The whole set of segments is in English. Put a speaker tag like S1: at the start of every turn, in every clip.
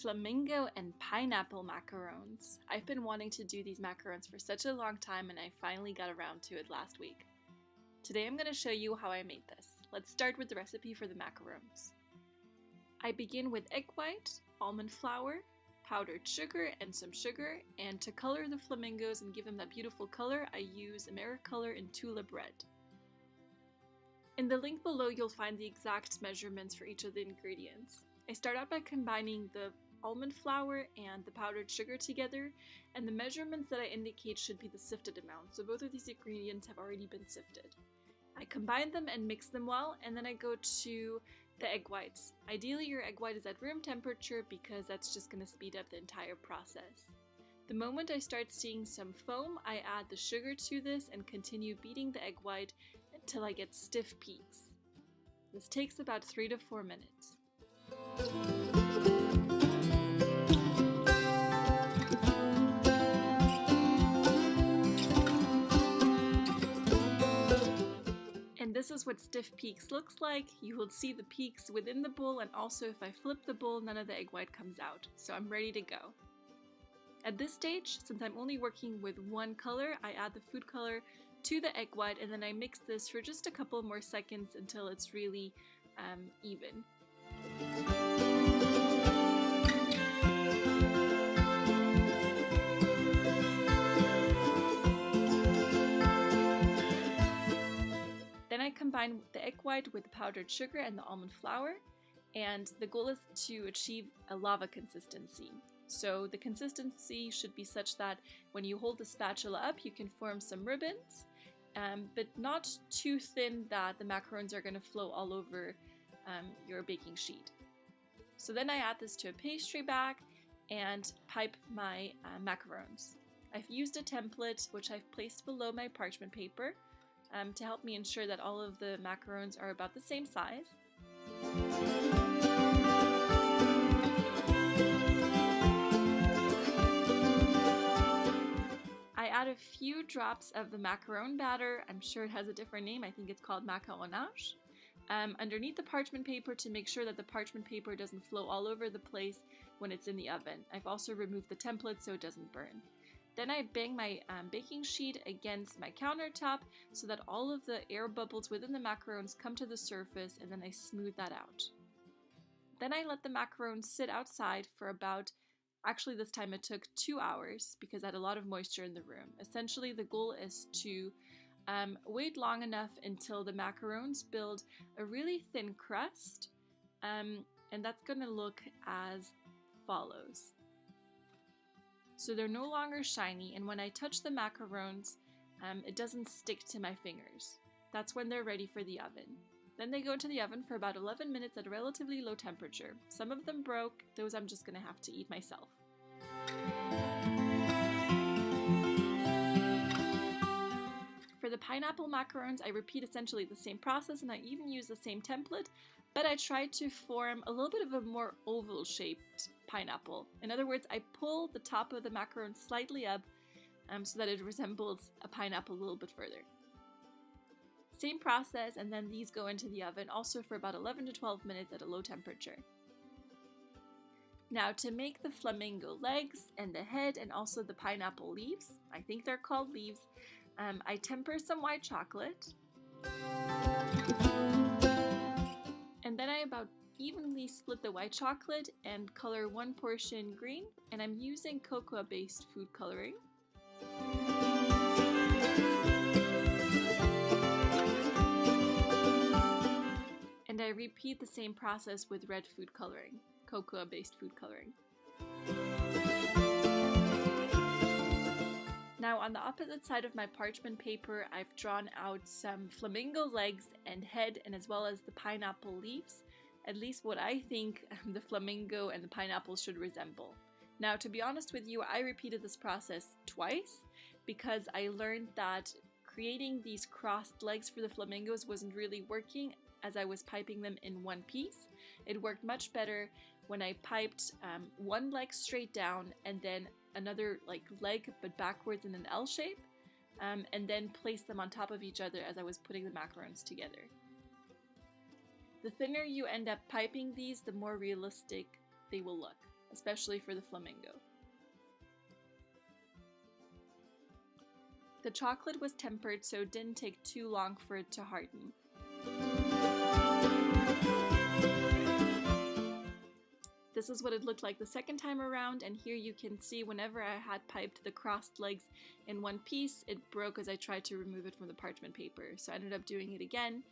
S1: Flamingo and pineapple macarons. I've been wanting to do these macarons for such a long time and I finally got around to it last week. Today I'm going to show you how I made this. Let's start with the recipe for the macarons. I begin with egg white, almond flour, powdered sugar and some sugar, and to color the flamingos and give them that beautiful color I use Americolor in Tulip Red. In the link below you'll find the exact measurements for each of the ingredients. I start out by combining the almond flour and the powdered sugar together, and the measurements that I indicate should be the sifted amount, so both of these ingredients have already been sifted. I combine them and mix them well, and then I go to the egg whites. Ideally your egg white is at room temperature because that's just going to speed up the entire process. The moment I start seeing some foam, I add the sugar to this and continue beating the egg white until I get stiff peaks. This takes about 3 to 4 minutes. And this is what stiff peaks looks like. You will see the peaks within the bowl, and also if I flip the bowl, none of the egg white comes out. So I'm ready to go. At this stage, since I'm only working with one color, I add the food color to the egg white and then I mix this for just a couple more seconds until it's really even. Then I combine the egg white with the powdered sugar and the almond flour, and the goal is to achieve a lava consistency. So the consistency should be such that when you hold the spatula up you can form some ribbons, but not too thin that the macarons are going to flow all over your baking sheet. So then I add this to a pastry bag and pipe my macarons. I've used a template which I've placed below my parchment paper to help me ensure that all of the macarons are about the same size. I add a few drops of the macaron batter. I'm sure it has a different name. I think it's called macaronage. Underneath the parchment paper to make sure that the parchment paper doesn't flow all over the place when it's in the oven. I've also removed the template so it doesn't burn. Then I bang my baking sheet against my countertop so that all of the air bubbles within the macarons come to the surface, and then I smooth that out. Then I let the macarons sit outside for about, actually this time it took 2 hours because I had a lot of moisture in the room. Essentially the goal is to wait long enough until the macarons build a really thin crust, and that's going to look as follows. So they're no longer shiny, and when I touch the macarons, it doesn't stick to my fingers. That's when they're ready for the oven. Then they go into the oven for about 11 minutes at a relatively low temperature. Some of them broke, those I'm just going to have to eat myself. For the pineapple macarons, I repeat essentially the same process, and I even use the same template, but I try to form a little bit of a more oval shaped pineapple. In other words, I pull the top of the macaron slightly up so that it resembles a pineapple a little bit further. Same process, and then these go into the oven also for about 11 to 12 minutes at a low temperature. Now to make the flamingo legs and the head and also the pineapple leaves, I think they're called leaves, I temper some white chocolate, and then I about evenly split the white chocolate and color one portion green, and I'm using cocoa based food coloring. And I repeat the same process with red food coloring, cocoa based food coloring. Now on the opposite side of my parchment paper, I've drawn out some flamingo legs and head, and as well as the pineapple leaves, at least what I think the flamingo and the pineapple should resemble. Now to be honest with you, I repeated this process twice because I learned that creating these crossed legs for the flamingos wasn't really working as I was piping them in one piece. It worked much better when I piped one leg straight down and then another leg but backwards in an L shape, and then placed them on top of each other as I was putting the macarons together. The thinner you end up piping these, the more realistic they will look. especially for the flamingo. The chocolate was tempered, so it didn't take too long for it to harden. This is what it looked like the second time around, and here you can see whenever I had piped the crossed legs in one piece, it broke as I tried to remove it from the parchment paper. So I ended up doing it again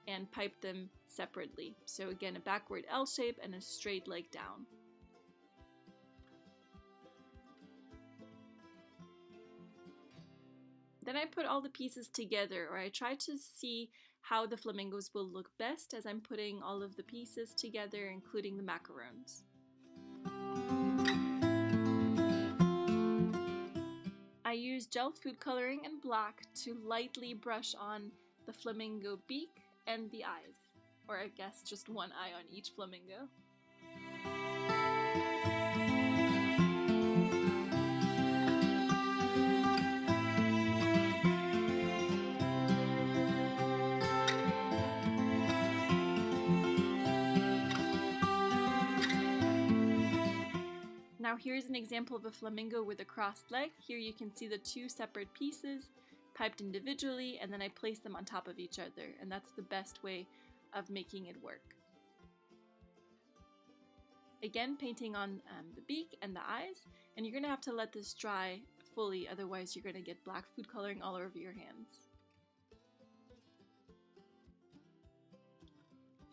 S1: and piped them separately. So again, a backward L shape and a straight leg down. Then I put all the pieces together, or I tried to see how the flamingos will look best as I'm putting all of the pieces together, including the macarons. I used gel food coloring and black to lightly brush on the flamingo beak and the eyes, or I guess just one eye on each flamingo. Now here's an example of a flamingo with a crossed leg. Here you can see the two separate pieces piped individually, and then I place them on top of each other, and that's the best way of making it work. Again, painting on the beak and the eyes, and you're going to have to let this dry fully, otherwise you're going to get black food coloring all over your hands.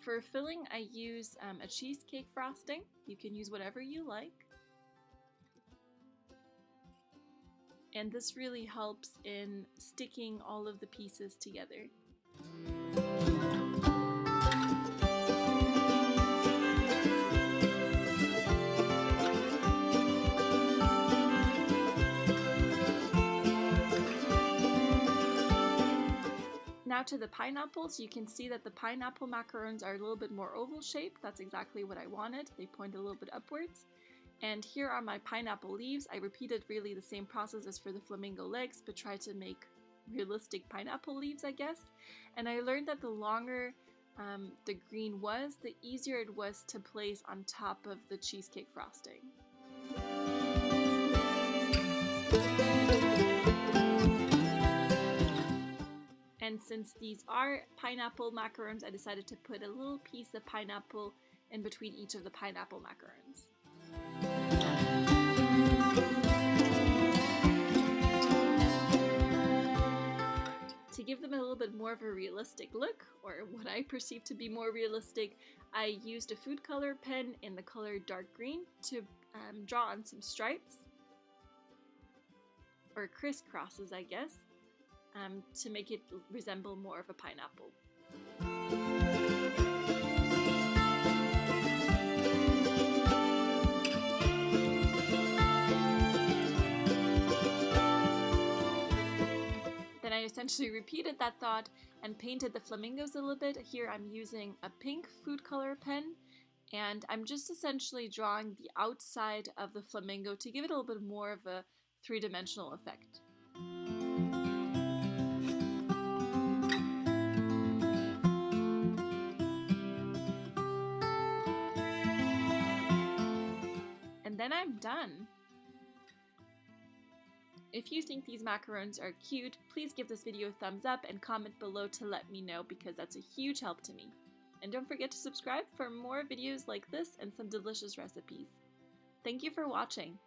S1: For filling, I use a cheesecake frosting. You can use whatever you like. And this really helps in sticking all of the pieces together. Now to the pineapples, you can see that the pineapple macarons are a little bit more oval shaped. That's exactly what I wanted. They point a little bit upwards. And here are my pineapple leaves. I repeated really the same process as for the flamingo legs, but tried to make realistic pineapple leaves, I guess. And I learned that the longer the green was, the easier it was to place on top of the cheesecake frosting. And since these are pineapple macarons, I decided to put a little piece of pineapple in between each of the pineapple macarons. To give them a little bit more of a realistic look, or what I perceive to be more realistic, I used a food color pen in the color dark green to draw on some stripes, or crisscrosses I guess, to make it resemble more of a pineapple. Then I essentially repeated that thought and painted the flamingos a little bit. Here I'm using a pink food color pen, and I'm just essentially drawing the outside of the flamingo to give it a little bit more of a three-dimensional effect. And then I'm done. If you think these macarons are cute, please give this video a thumbs up and comment below to let me know, because that's a huge help to me. And don't forget to subscribe for more videos like this and some delicious recipes. Thank you for watching.